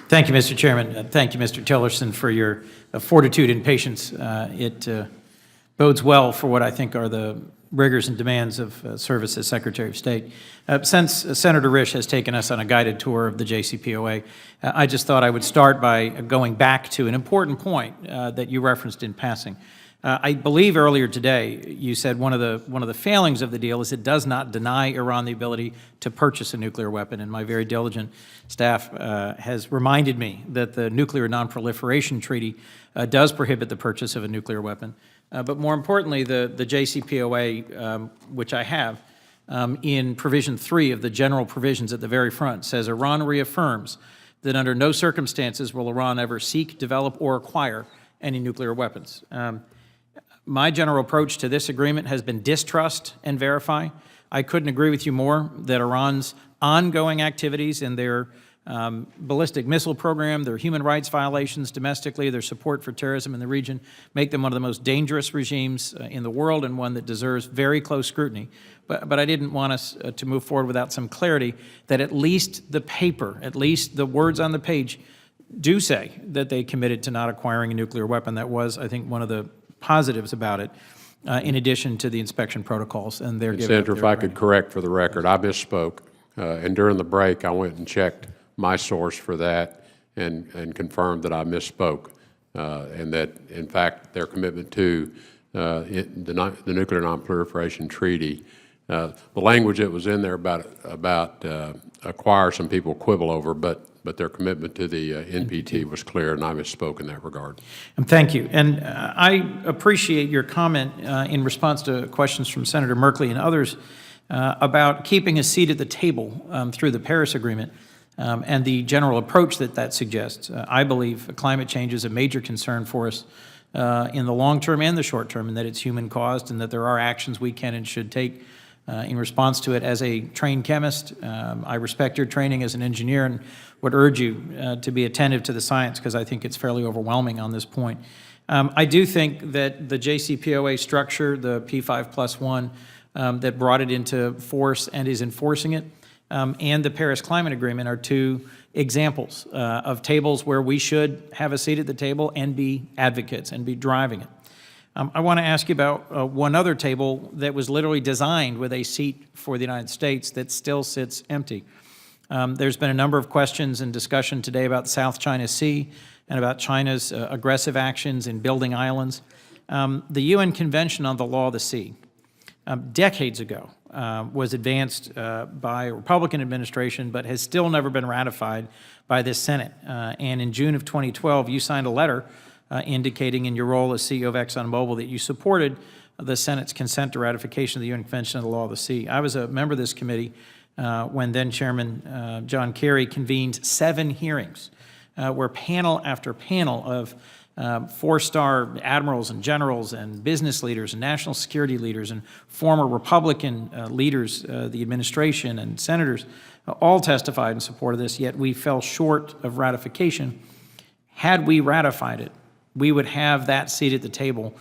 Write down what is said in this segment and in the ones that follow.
Thank you, Mr. Chairman. Thank you, Mr. Tillerson, for your fortitude and patience. It bodes well for what I think are the rigors and demands of service as Secretary of State. Since Senator Risch has taken us on a guided tour of the JCPOA, I just thought I would start by going back to an important point that you referenced in passing. I believe earlier today you said one of the failings of the deal is it does not deny Iran the ability to purchase a nuclear weapon, and my very diligent staff has reminded me that the Nuclear Non-Proliferation Treaty does prohibit the purchase of a nuclear weapon. But more importantly, the JCPOA, which I have, in Provision 3 of the general provisions at the very front, says Iran reaffirms that under no circumstances will Iran ever seek, develop, or acquire any nuclear weapons. My general approach to this agreement has been distrust and verify. I couldn't agree with you more that Iran's ongoing activities in their ballistic missile program, their human rights violations domestically, their support for terrorism in the region, make them one of the most dangerous regimes in the world and one that deserves very close scrutiny. But I didn't want us to move forward without some clarity that at least the paper, at least the words on the page, do say that they committed to not acquiring a nuclear weapon. That was, I think, one of the positives about it, in addition to the inspection protocols. And they're giving Senator, if I could correct for the record, I misspoke. And during the break, I went and checked my source for that and confirmed that I misspoke, and that, in fact, their commitment to the Nuclear Non-Proliferation Treaty, the language that was in there about acquire, some people quibble over, but their commitment to the NPT was clear, and I misspoke in that regard. Thank you. And I appreciate your comment in response to questions from Senator Merkley and others about keeping a seat at the table through the Paris Agreement and the general approach that suggests. I believe climate change is a major concern for us in the long term and the short term, and that it's human caused, and that there are actions we can and should take in response to it. As a trained chemist, I respect your training as an engineer and would urge you to be attentive to the science, because I think it's fairly overwhelming on this point. I do think that the JCPOA structure, the P5+1, that brought it into force and is enforcing it, and the Paris Climate Agreement are two examples of tables where we should have a seat at the table and be advocates and be driving it. I want to ask you about one other table that was literally designed with a seat for the United States that still sits empty. There's been a number of questions and discussion today about the South China Sea and about China's aggressive actions in building islands. The UN Convention on the Law of the Sea, decades ago, was advanced by a Republican administration, but has still never been ratified by this Senate. And in June of 2012, you signed a letter indicating in your role as CEO of ExxonMobil that you supported the Senate's consent to ratification of the UN Convention on the Law of the Sea. I was a member of this committee when then Chairman John Kerry convened 7 hearings where panel after panel of 4-star admirals and generals and business leaders and national security leaders and former Republican leaders, the administration and senators, all testified in support of this, yet we fell short of ratification. Had we ratified it, we would have that seat at the table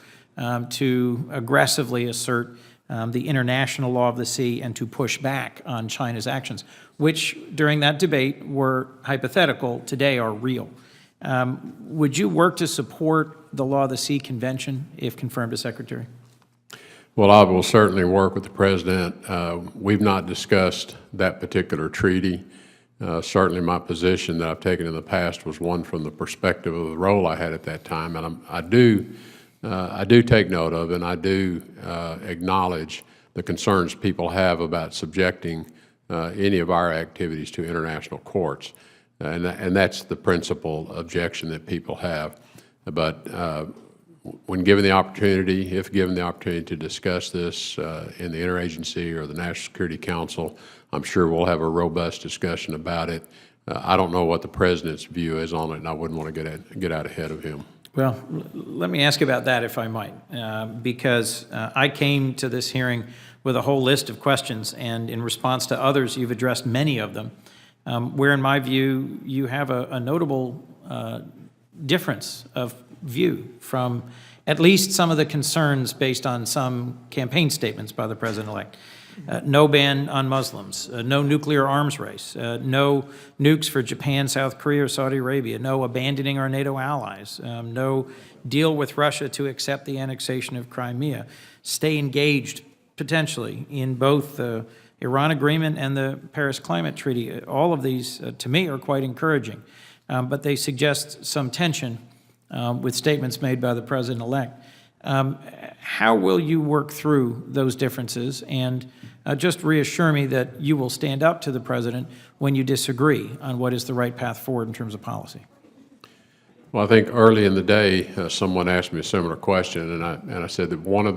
to aggressively assert the international law of the sea and to push back on China's actions, which during that debate were hypothetical, today are real. Would you work to support the Law of the Sea Convention if confirmed as Secretary? Well, I will certainly work with the President. We've not discussed that particular treaty. Certainly my position that I've taken in the past was one from the perspective of the role I had at that time, and I do take note of, and I do acknowledge the concerns people have about subjecting any of our activities to international courts. And that's the principal objection that people have. But when given the opportunity, if given the opportunity to discuss this in the Interagency or the National Security Council, I'm sure we'll have a robust discussion about it. I don't know what the President's view is on it, and I wouldn't want to get out ahead of him. Well, let me ask you about that, if I might, because I came to this hearing with a whole list of questions, and in response to others, you've addressed many of them, where, in my view, you have a notable difference of view from at least some of the concerns based on some campaign statements by the President-elect. no ban on Muslims, no nuclear arms race, no nukes for Japan, South Korea, or Saudi Arabia, no abandoning our NATO allies, no deal with Russia to accept the annexation of Crimea, stay engaged potentially in both the Iran agreement and the Paris Climate Treaty. All of these, to me, are quite encouraging, but they suggest some tension with statements made by the president-elect. How will you work through those differences? And just reassure me that you will stand up to the president when you disagree on what is the right path forward in terms of policy. Well, I think early in the day, someone asked me a similar question, and I said that one of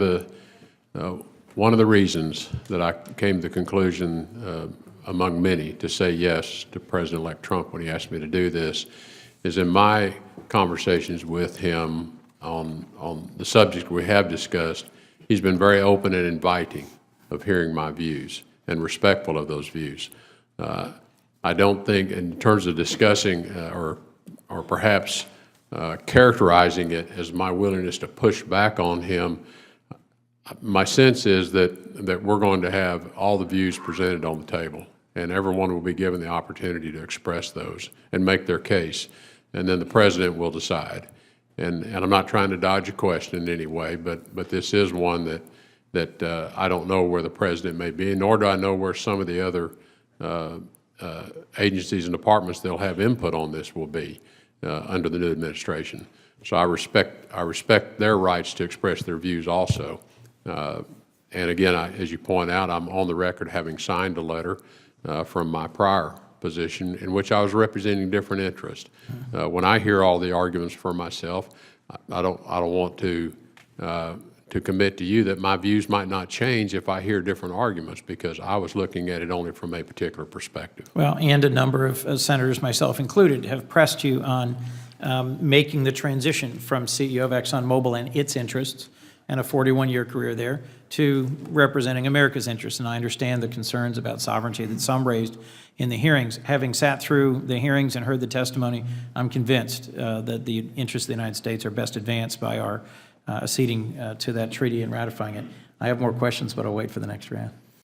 the reasons that I came to the conclusion, among many, to say yes to President-elect Trump when he asked me to do this, is in my conversations with him on the subject we have discussed, he's been very open and inviting of hearing my views and respectful of those views. I don't think, in terms of discussing or perhaps characterizing it as my willingness to push back on him, my sense is that we're going to have all the views presented on the table, and everyone will be given the opportunity to express those and make their case, and then the president will decide. And I'm not trying to dodge a question in any way, but this is one that I don't know where the president may be, nor do I know where some of the other agencies and departments that'll have input on this will be under the new administration. So I respect their rights to express their views also. And again, as you point out, I'm on the record having signed a letter from my prior position in which I was representing different interests. When I hear all the arguments for myself, I don't want to commit to you that my views might not change if I hear different arguments, because I was looking at it only from a particular perspective. Well, and a number of senators, myself included, have pressed you on making the transition from CEO of ExxonMobil and its interests and a 41-year career there to representing America's interests. And I understand the concerns about sovereignty that some raised in the hearings. Having sat through the hearings and heard the testimony, I'm convinced that the interests of the United States are best advanced by our acceding to that treaty and ratifying it. I have more questions, but I'll wait for the next round.